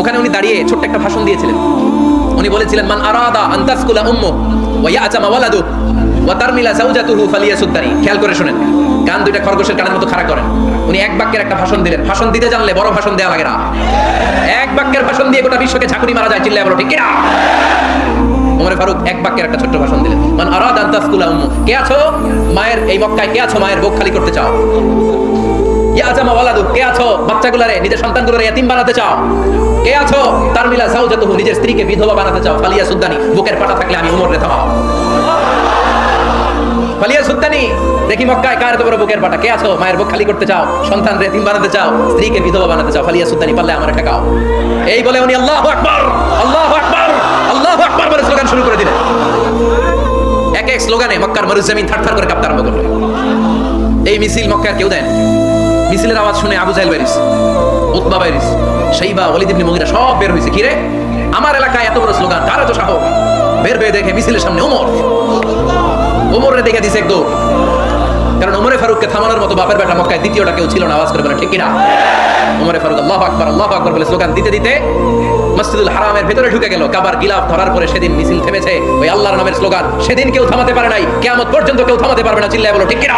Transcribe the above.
ওখানে উনি দাঁড়িয়ে ছোট্ট একটা ভাষণ দিয়েছিলেন। উনি বলেছিলেন, মান আরাদা আন তাসকুলা উম্মু ওয়া ইয়াতামা ওয়ালাদু ওয়া তারমিলা যাওজাতুহু ফালিয়াসুদ্দানি। খেয়াল করে শুনেন, কান দুইটা খরগোশের কানের মতো খাড়া করেন। উনি এক বাক্যের একটা ভাষণ দিলেন। ভাষণ দিতে জানলে বড় ভাষণ দেয়া লাগে না। এক বাক্যের ভাষণ দিয়ে গোটা বিশ্বকে ঝাঁকুনি মারা যায়। চিল্লায় বলো ঠিক কিনা? ওমর ফারুক এক বাক্যের একটা ছোট্ট ভাষণ দিলেন, মান আরাদা আন তাসকুলা উম্মু। কে আছো মায়ের এই মক্কায়? কে আছো মায়ের বুক খালি করতে চাও? ইয়াতামা ওয়ালাদু। কে আছো বাচ্চাগুলারে, নিজের সন্তানগুলোরে ইয়াতিম বানাতে চাও? কে আছো তারমিলা যাওজাতুহু, নিজের স্ত্রীকে বিধবা বানাতে চাও? ফালিয়াসুদ্দানি। বুকের পাটা থাকলে আমি ওমর রে থামাও। ফালিয়াসুদ্দানি। দেখি মক্কায় কার এত বড় বুকের পাটা? কে আছো মায়ের বুক খালি করতে চাও, সন্তান রে এতিম বানাতে চাও, স্ত্রীকে বিধবা বানাতে চাও? ফালিয়াসুদ্দানি। পারলে আমারে ঠেকাও। এই বলে উনি আল্লাহু আকবার, আল্লাহু আকবার, আল্লাহু আকবার বলে স্লোগান শুরু করে দিলেন। এক এক স্লোগানে মক্কার মরুজমিন থারথার করে কাঁপতে আরম্ভ করলো। এই মিছিল মক্কার কেউ দেন। মিছিলের আওয়াজ শুনে আবু জাহেল বাইরিস, উতবা বাইরিস, শাইবা, ওয়ালিদ ইবনে মুগীরা সব বের হইছে। কি রে, আমার এলাকায় এত বড় স্লোগান, কার এত সাহস? বের হয়ে দেখে মিছিলের সামনে ওমর। ওমরে দেখে দিছে একদম। কারণ ওমরে ফারুককে থামানোর মতো বাপের বেটা মক্কায় দ্বিতীয়টা কেউ ছিল না। আওয়াজ করে বলে ঠিক কিনা? ওমরে ফারুক আল্লাহু আকবার, আল্লাহু আকবার বলে স্লোগান দিতে দিতে মসজিদুল হারামের ভেতরে ঢুকে গেল। কাবার গিলাফ ধরার পরে সেদিন মিছিল থেমেছে ওই আল্লাহর নামের স্লোগান। সেদিন কেউ থামাতে পারে নাই, কিয়ামত পর্যন্ত কেউ থামাতে পারবে না। চিল্লায় বলো ঠিক কিনা?